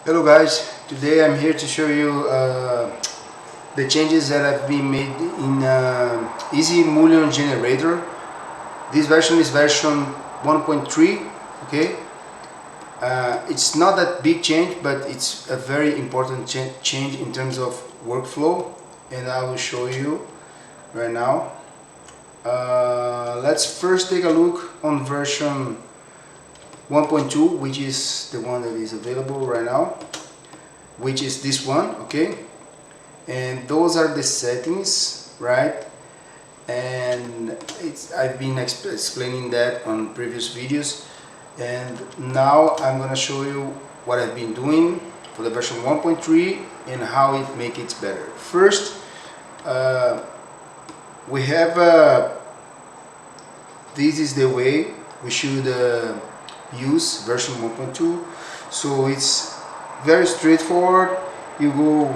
Hello guys, today I'm here to show you the changes that have been made in Easy Mullions Generator. This version is version 1.3. Okay, it's not that big change, but it's a very important change in terms of workflow, and I will show you right now. Let's first take a look on version 1.2, which is the one that is available right now, which is this one. Okay, and those are the settings, right? And I've been explaining that on previous videos, and now I'm gonna show you what I've been doing for the version 1.3 and how it makes it better. First, we have this is the way we should use version 1.2. So it's very straightforward. You go,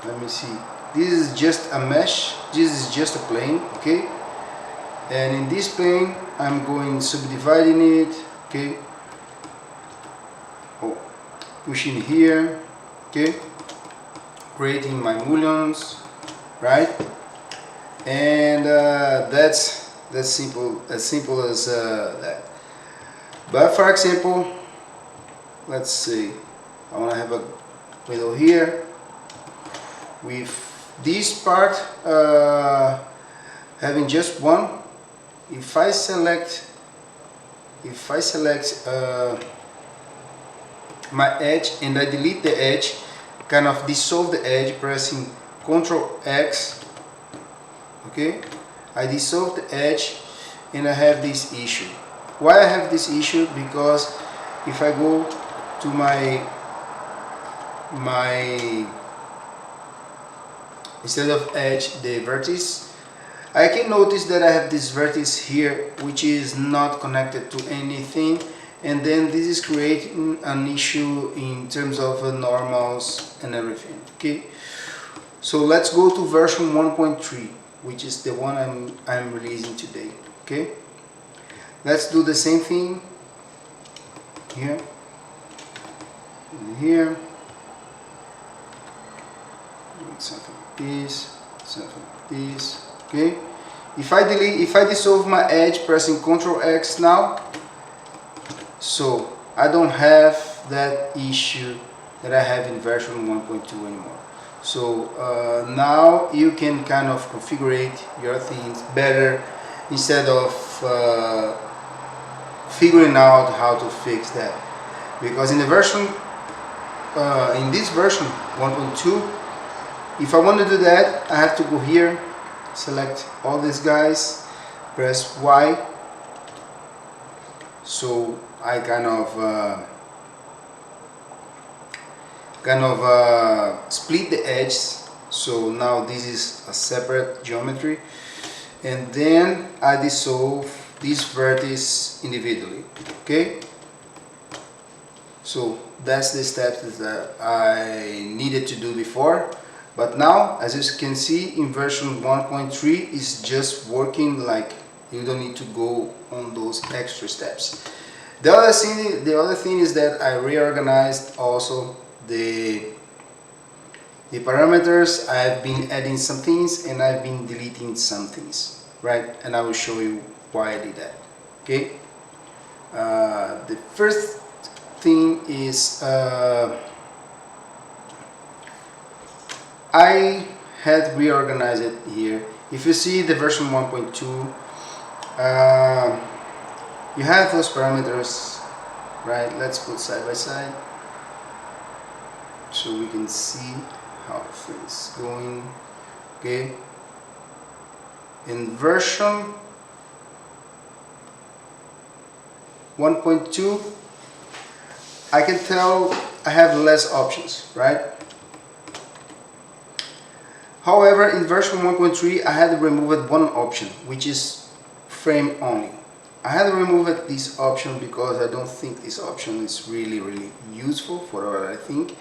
let me see, this is just a mesh, this is just a plane. Okay, and in this plane I'm going subdividing it. Okay, pushing here. Okay, creating my mullions, right? And that's simple, as simple as that. But for example, let's see, I want to have a window here with this part having just one. If I select my edge and I delete the edge, kind of dissolve the edge, pressing Ctrl X. Okay, I dissolve the edge and I have this issue. Why I have this issue? Because if I go to my instead of edge, the vertex, I can notice that I have this vertex here which is not connected to anything, and then this is creating an issue in terms of normals and everything. Okay, so let's go to version 1.3, which is the one I'm releasing today. Okay, let's do the same thing here and here. Something like this, something like this. Okay, if I dissolve my edge, pressing Ctrl X now, so I don't have that issue that I have in version 1.2 anymore. So now you can kind of configure your things better instead of figuring out how to fix that. Because in the version, in this version 1.2, if I want to do that, I have to go here, select all these guys, press Y. So I kind of split the edges. So now this is a separate geometry, and then I dissolve these vertices individually. Okay, so that's the steps that I needed to do before. But now, as you can see, in version 1.3 is just working, like you don't need to go on those extra steps. The other thing is that I reorganized also the parameters. I've been adding some things and I've been deleting some things, right? And I will show you why I did that. Okay. The first thing is I had reorganized it here. If you see the version 1.2, you have those parameters, right? Let's put side by side so we can see how things going. Okay, in version 1.2, I can tell I have less options, right? However, in version 1.3, I had removed one option, which is frame only. I had removed this option because I don't think this option is really useful for what I think.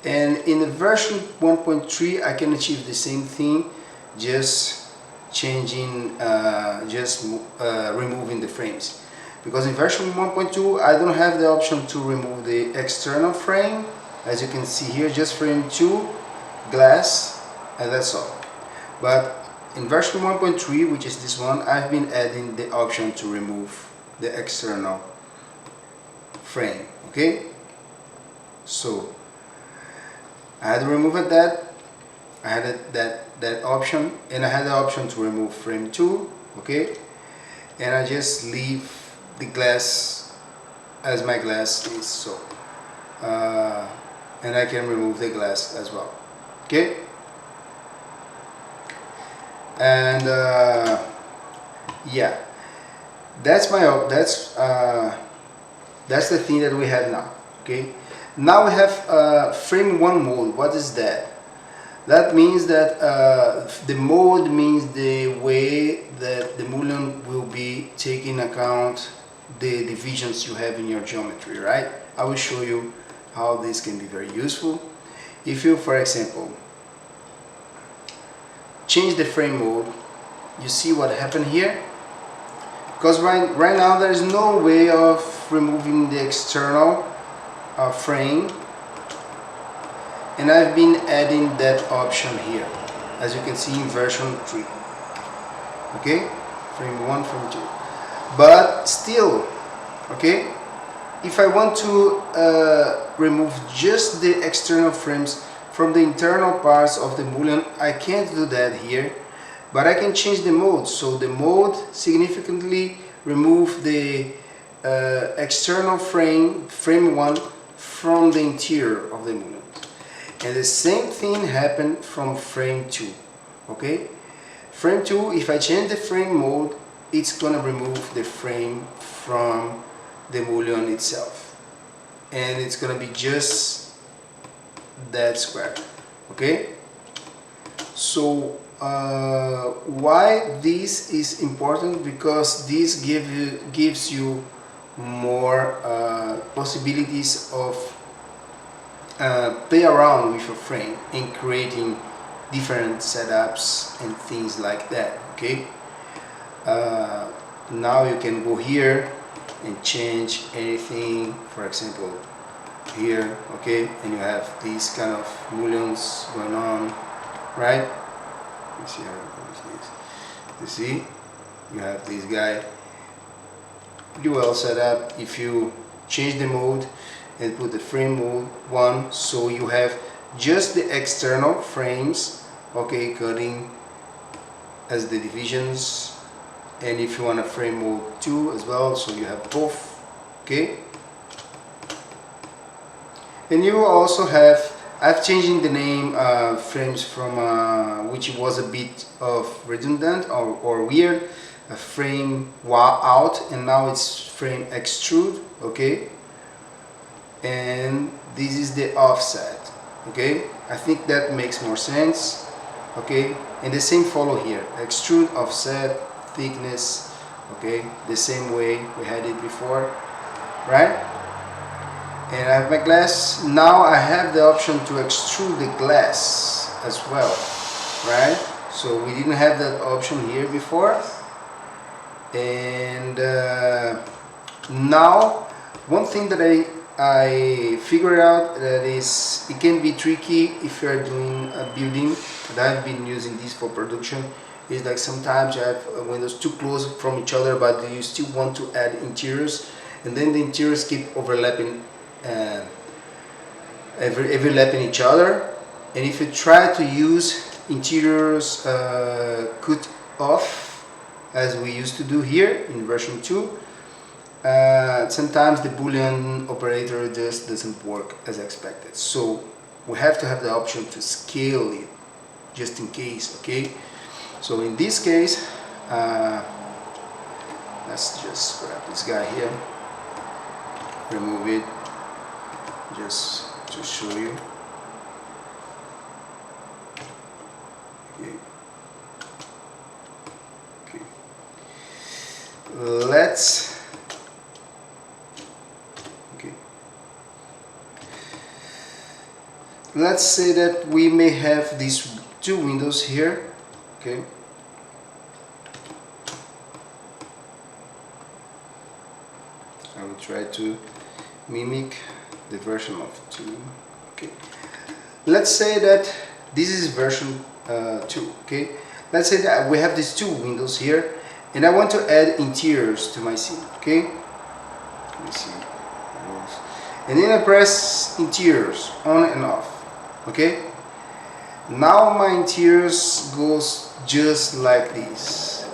And in the version 1.3, I can achieve the same thing, just changing, removing the frames. because in version 1.2 I don't have the option to remove the external frame. As you can see here, just frame 2, glass, and that's all. But in version 1.3, which is this one, I've been adding the option to remove the external frame. Okay, so I had to remove that. I had that option, and I had the option to remove frame 2. Okay, and I just leave the glass as my glass is, so and I can remove the glass as well. Okay, and yeah, that's the thing that we have now. Okay, now we have frame 1 mode. What is that? That means that the mode means the way that the Mullion will be taking account the divisions you have in your geometry, right? I will show you how this can be very useful. If you, for example, change the frame mode, you see what happened here? Because right now there is no way of removing the external frame, and I've been adding that option here, as you can see in version 3. Okay, frame 1, frame 2. But still, okay, if I want to remove just the external frames from the internal parts of the Mullion, I can't do that here, but I can change the mode. So the mode significantly remove the external frame 1 from the interior of the Mullion. And the same thing happened from frame 2. Okay, frame 2, if I change the frame mode, it's gonna remove the frame from the Mullion itself, and it's gonna be just that square. Okay, so why this is important? Because this gives you more possibilities of play around with your frame and creating different setups and things like that. Okay, now you can go here and change anything, for example here. Okay, and you have these kind of mullions going on, right? You see how it goes. You see, you have this guy pretty well set up. If you change the mode and put the frame mode 1, so you have just the external frames, okay, cutting as the divisions, and if you want a frame mode 2 as well, so you have both. Okay, and you also have, I've changed the name frames from which was a bit of redundant or weird, a frame out, and now it's frame extrude. Okay, and this is the offset. Okay, I think that makes more sense. Okay, and the same follow here, extrude, offset, thickness. Okay, the same way we had it before, right? And I have my glass. Now I have the option to extrude the glass as well, right? So we didn't have that option here before. And now one thing that I figured out that is, it can be tricky if you are doing a building, and I've been using this for production, is like sometimes you have windows too close from each other, but you still want to add interiors, and then the interiors keep overlapping, overlapping each other. And if you try to use interiors cut off, as we used to do here in version 2, sometimes the Boolean operator just doesn't work as expected. So we have to have the option to scale it just in case. Okay, so in this case, let's just grab this guy here, remove it just to show you. Okay. Okay. Let's say that we may have these two windows here. Okay, try to mimic the version of 2. Okay, let's say that this is version 2. Okay, let's say that we have these 2 windows here, and I want to add interiors to my scene. Okay, let me see, and then I press interiors on and off. Okay, now my interiors goes just like this.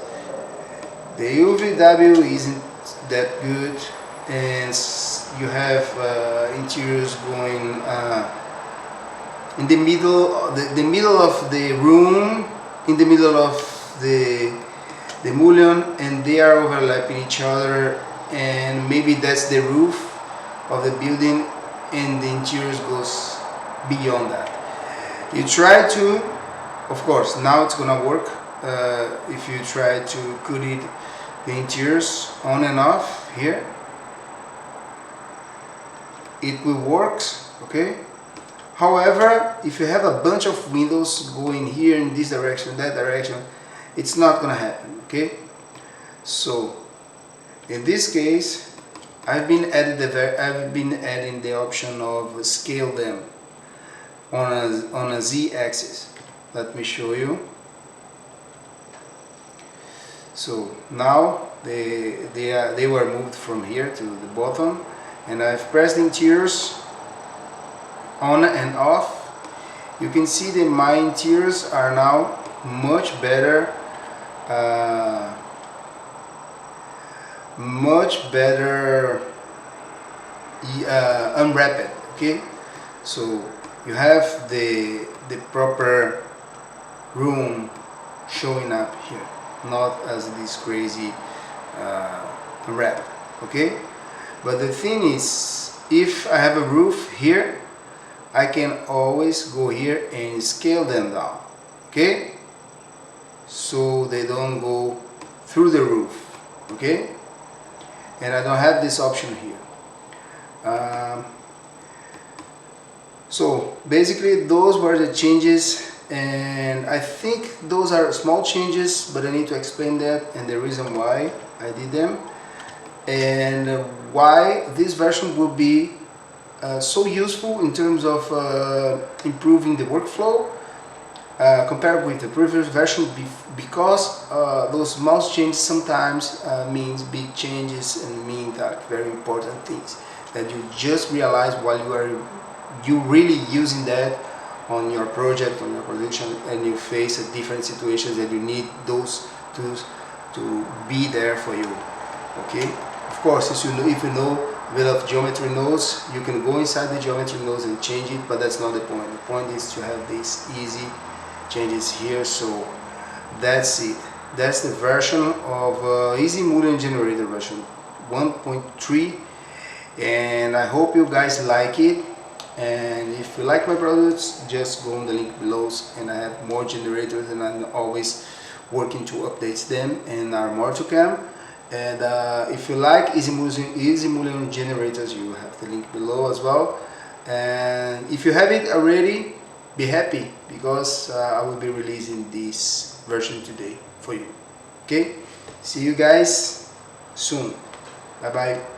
The UVW isn't that good, and you have interiors going in the middle of the room, in the middle of the mullion, and they are overlapping each other, and maybe that's the roof of the building, and the interiors goes beyond that. You try to, of course, now it's gonna work. If you try to put it, the interiors on and off here, it will work. Okay, however, if you have a bunch of windows going here in this direction, that direction, it's not gonna happen. Okay, so in this case, I've been adding the option of scale them on a z-axis. Let me show you. So now they were moved from here to the bottom, and I've pressed interiors on and off. You can see that my interiors are now much better, unwrapped. Okay, so you have the proper room showing up here, not as this crazy wrap. Okay, but the thing is, if I have a roof here, I can always go here and scale them down. Okay, so they don't go through the roof. Okay, and I don't have this option here. So basically those were the changes, and I think those are small changes, but I need to explain that and the reason why I did them, and why this version will be so useful in terms of improving the workflow compared with the previous version, because those small changes sometimes means big changes and mean that very important things that you just realize while you really using that on your project, on your production, and you face a different situations that you need those tools to be there for you. Okay, of course, if you know a bit of geometry nodes, you can go inside the geometry nodes and change it, but that's not the point. The point is to have these easy changes here. So that's it. That's the version of Easy Mullions Generator version 1.3, and I hope you guys like it. And if you like my products, just go on the link below, and I have more generators, and I'm always working to update them, and are more to come. And if you like Easy Mullions Generators, you have the link below as well. And if you have it already, be happy, because I will be releasing this version today for you. Okay, see you guys soon. Bye bye.